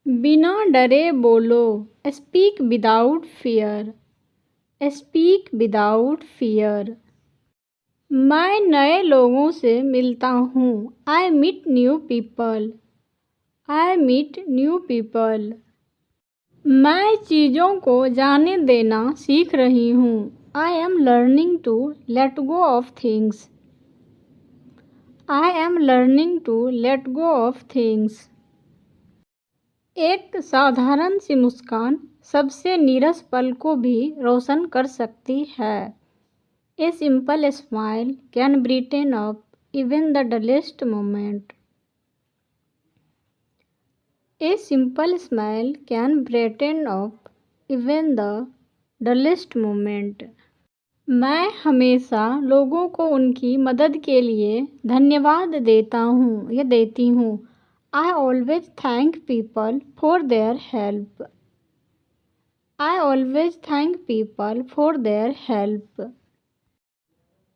बिना डरे बोलो। Speak without fear. Speak without fear. मैं नए लोगों से मिलता हूँ। I meet new people. I meet new people. मैं चीज़ों को जाने देना सीख रही हूँ। I am learning to let go of things. I am learning to let go of things. एक साधारण सी मुस्कान सबसे नीरस पल को भी रोशन कर सकती है। A simple smile can brighten up even the dullest moment. A simple smile can brighten up even the dullest moment. मैं हमेशा लोगों को उनकी मदद के लिए धन्यवाद देती हूँ। I always thank people for their help. I always thank people for their help.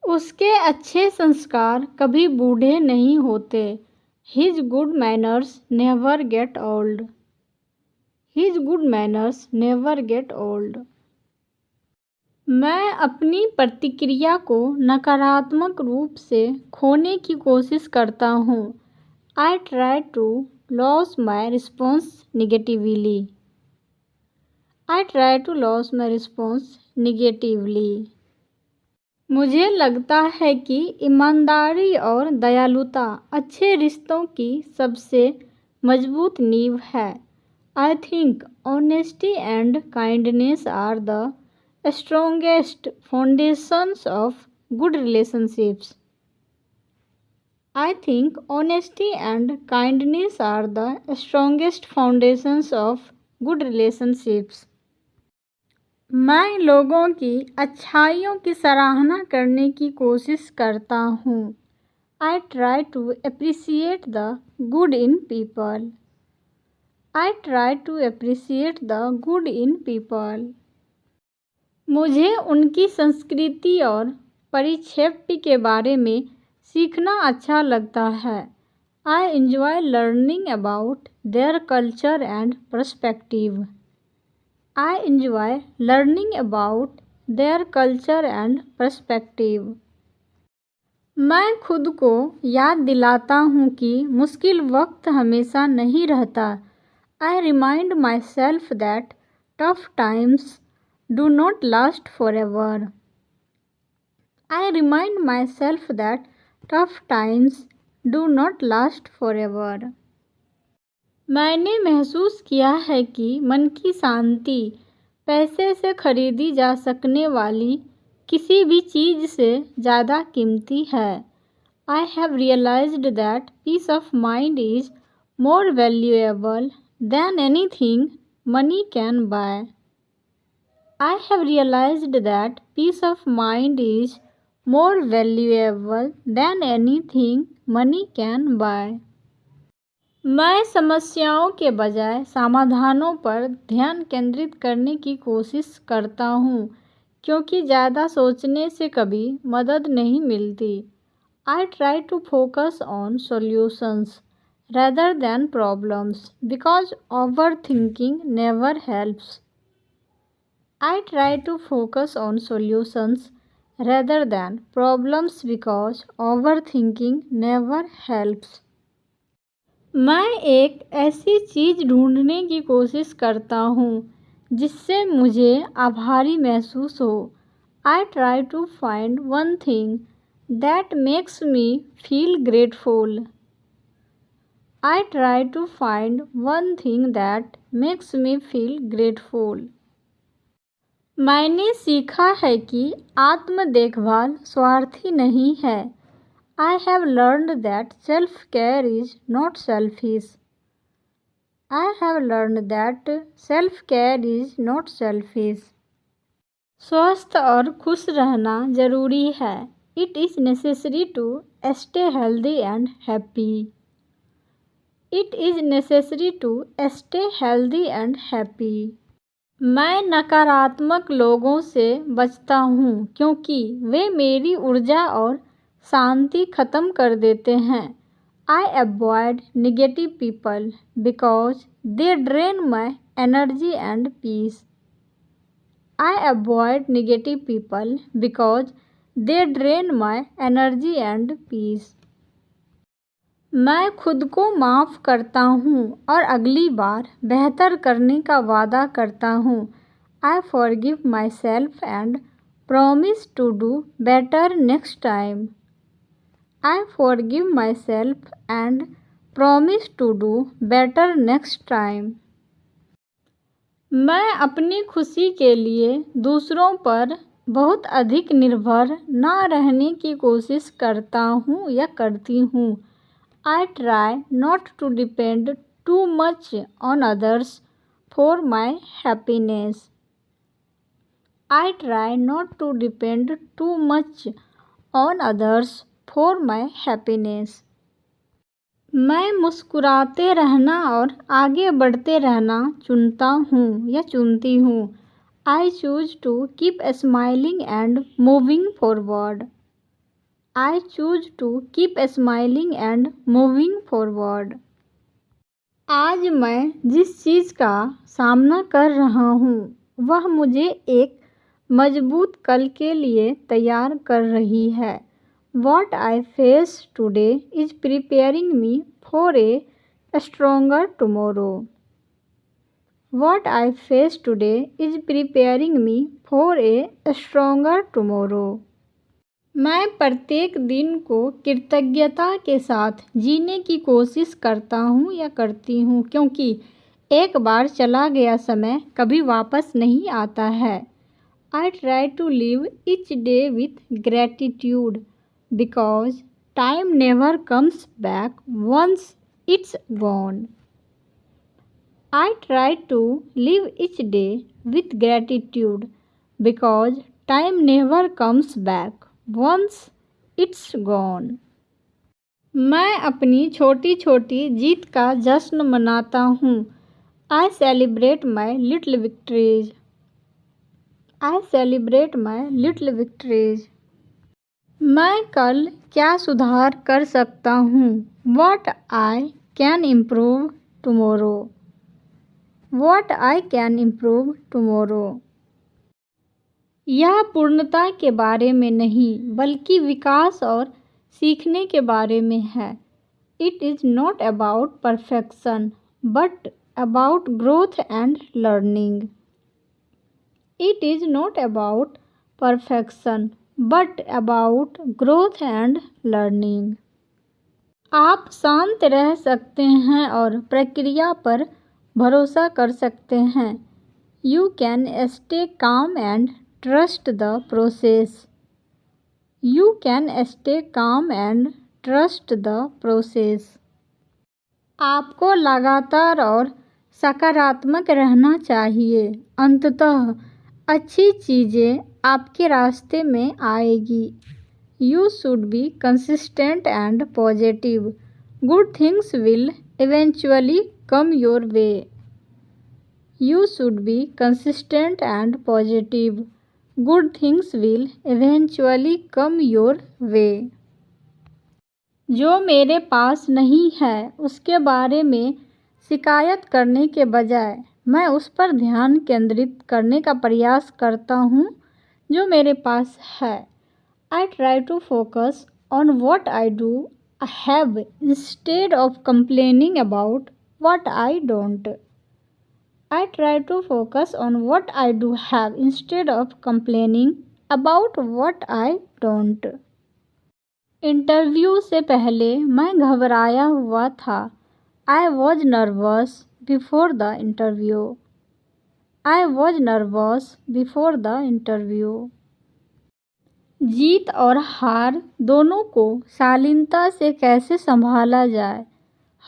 उसके अच्छे संस्कार कभी बूढ़े नहीं होते। His good manners never get old. His good manners never get old. मैं अपनी प्रतिक्रिया को नकारात्मक रूप से खोने की कोशिश करता हूँ। I try to lose my response negatively. I try to lose my response negatively. मुझे लगता है कि ईमानदारी और दयालुता अच्छे रिश्तों की सबसे मजबूत नींव है। I think honesty and kindness are the strongest foundations of good relationships. I think honesty and kindness are the strongest foundations of good relationships. मैं लोगों की अच्छाइयों की सराहना करने की कोशिश करता हूँ। I try to appreciate the good in people. I try to appreciate the good in people. मुझे उनकी संस्कृति और परिप्रेक्ष्य के बारे में सीखना अच्छा लगता है। I enjoy learning about their culture and perspective. I enjoy learning about their culture and perspective. मैं खुद को याद दिलाता हूँ कि मुश्किल वक्त हमेशा नहीं रहता। I remind myself that tough times do not last forever. I remind myself that tough times do not last forever. मैंने महसूस किया है कि मन की शांति पैसे से खरीदी जा सकने वाली किसी भी चीज़ से ज़्यादा कीमती है। I have realized that peace of mind is more valuable than anything money can buy. I have realized that peace of mind is more valuable than anything money can buy. मैं समस्याओं के बजाय समाधानों पर ध्यान केंद्रित करने की कोशिश करता हूँ क्योंकि ज़्यादा सोचने से कभी मदद नहीं मिलती। I try to focus on solutions rather than problems because overthinking never helps. I try to focus on solutions rather than problems because overthinking never helps. मैं एक ऐसी चीज़ ढूंढने की कोशिश करता हूँ जिससे मुझे आभारी महसूस हो। I try to find one thing that makes me feel grateful. I try to find one thing that makes me feel grateful. मैंने सीखा है कि आत्म देखभाल स्वार्थी नहीं है। I have learned that self-care is not selfish. I have learned that self-care is not selfish. स्वस्थ और खुश रहना जरूरी है। It is necessary to stay healthy and happy. It is necessary to stay healthy and happy. मैं नकारात्मक लोगों से बचता हूँ क्योंकि वे मेरी ऊर्जा और शांति खत्म कर देते हैं। I avoid negative people because they drain my energy and peace. I avoid negative people because they drain my energy and peace. मैं खुद को माफ़ करता हूँ और अगली बार बेहतर करने का वादा करता हूँ. I forgive myself and promise to do better next time. I forgive myself and promise to do better next time. मैं अपनी खुशी के लिए दूसरों पर बहुत अधिक निर्भर न रहने की कोशिश करता हूँ या करती हूँ. I try not to depend too much on others for my happiness. I try not to depend too much on others for my happiness. मैं मुस्कुराते रहना और आगे बढ़ते रहना चुनता हूँ या चुनती हूँ. I choose to keep smiling and moving forward. I choose to keep smiling and moving forward. आज मैं जिस चीज़ का सामना कर रहा हूँ वह मुझे एक मजबूत कल के लिए तैयार कर रही है. What I face today is preparing me for a stronger tomorrow. What I face today is preparing me for a stronger tomorrow. मैं प्रत्येक दिन को कृतज्ञता के साथ जीने की कोशिश करता हूँ या करती हूँ क्योंकि एक बार चला गया समय कभी वापस नहीं आता है. I try to live each day with gratitude because time never comes back once it's gone. I try to live each day with gratitude because time never comes back once it's gone. मैं अपनी छोटी छोटी जीत का जश्न मनाता हूँ. I celebrate my little victories. I celebrate my little victories. मैं कल क्या सुधार कर सकता हूँ? What I can improve tomorrow. What I can improve tomorrow. यह पूर्णता के बारे में नहीं बल्कि विकास और सीखने के बारे में है. It is not about perfection but about growth and learning. It is not about perfection but about growth and learning. आप शांत रह सकते हैं और प्रक्रिया पर भरोसा कर सकते हैं. You can stay calm and trust the process. You can stay calm and trust the process. आपको लगातार और सकारात्मक रहना चाहिए. अंततः अच्छी चीज़ें आपके रास्ते में आएगी. You should be consistent and positive. Good things will eventually come your way. You should be consistent and positive. Good things will eventually come your way. जो मेरे पास नहीं है उसके बारे में शिकायत करने के बजाय मैं उस पर ध्यान केंद्रित करने का प्रयास करता हूँ जो मेरे पास है. I try to focus on what I do have instead of complaining about what I don't. I try to focus on what I do have instead of complaining about what I don't. Interview से पहले मैं घबराया हुआ था. I was nervous before the interview. I was nervous before the interview. जीत और हार दोनों को शालीनता से कैसे संभाला जाए.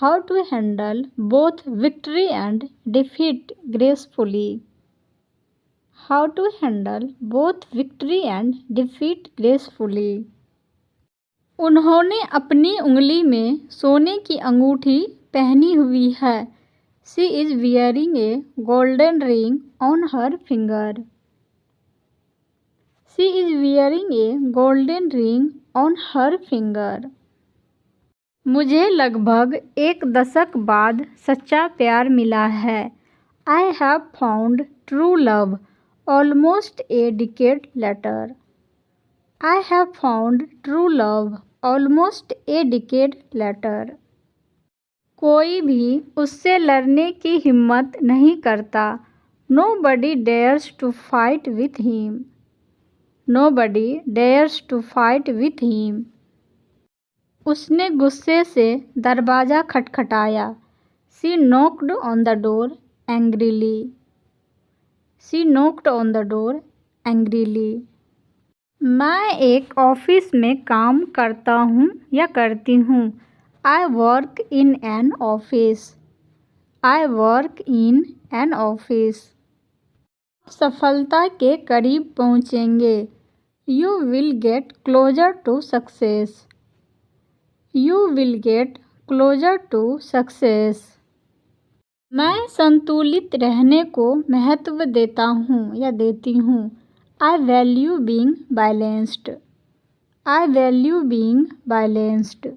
How to handle both victory and defeat gracefully. How to handle both victory and defeat gracefully. उन्होंने अपनी उंगली में सोने की अंगूठी पहनी हुई है. She is wearing a golden ring on her finger. She is wearing a golden ring on her finger. मुझे लगभग 1 दशक बाद सच्चा प्यार मिला है। I have found true love almost a decade later. I have found true love almost a decade later. कोई भी उससे लड़ने की हिम्मत नहीं करता। Nobody dares to fight with him. Nobody dares to fight with him. उसने गुस्से से दरवाज़ा खटखटाया। She knocked on the door angrily. She knocked on the door angrily. मैं एक ऑफिस में काम करता हूँ या करती हूँ। I work in an office. I work in an office. सफलता के करीब पहुँचेंगे। You will get closer to success. You will get closer to success. मैं संतुलित रहने को महत्व देता हूँ या देती हूँ। I value being balanced. I value being balanced.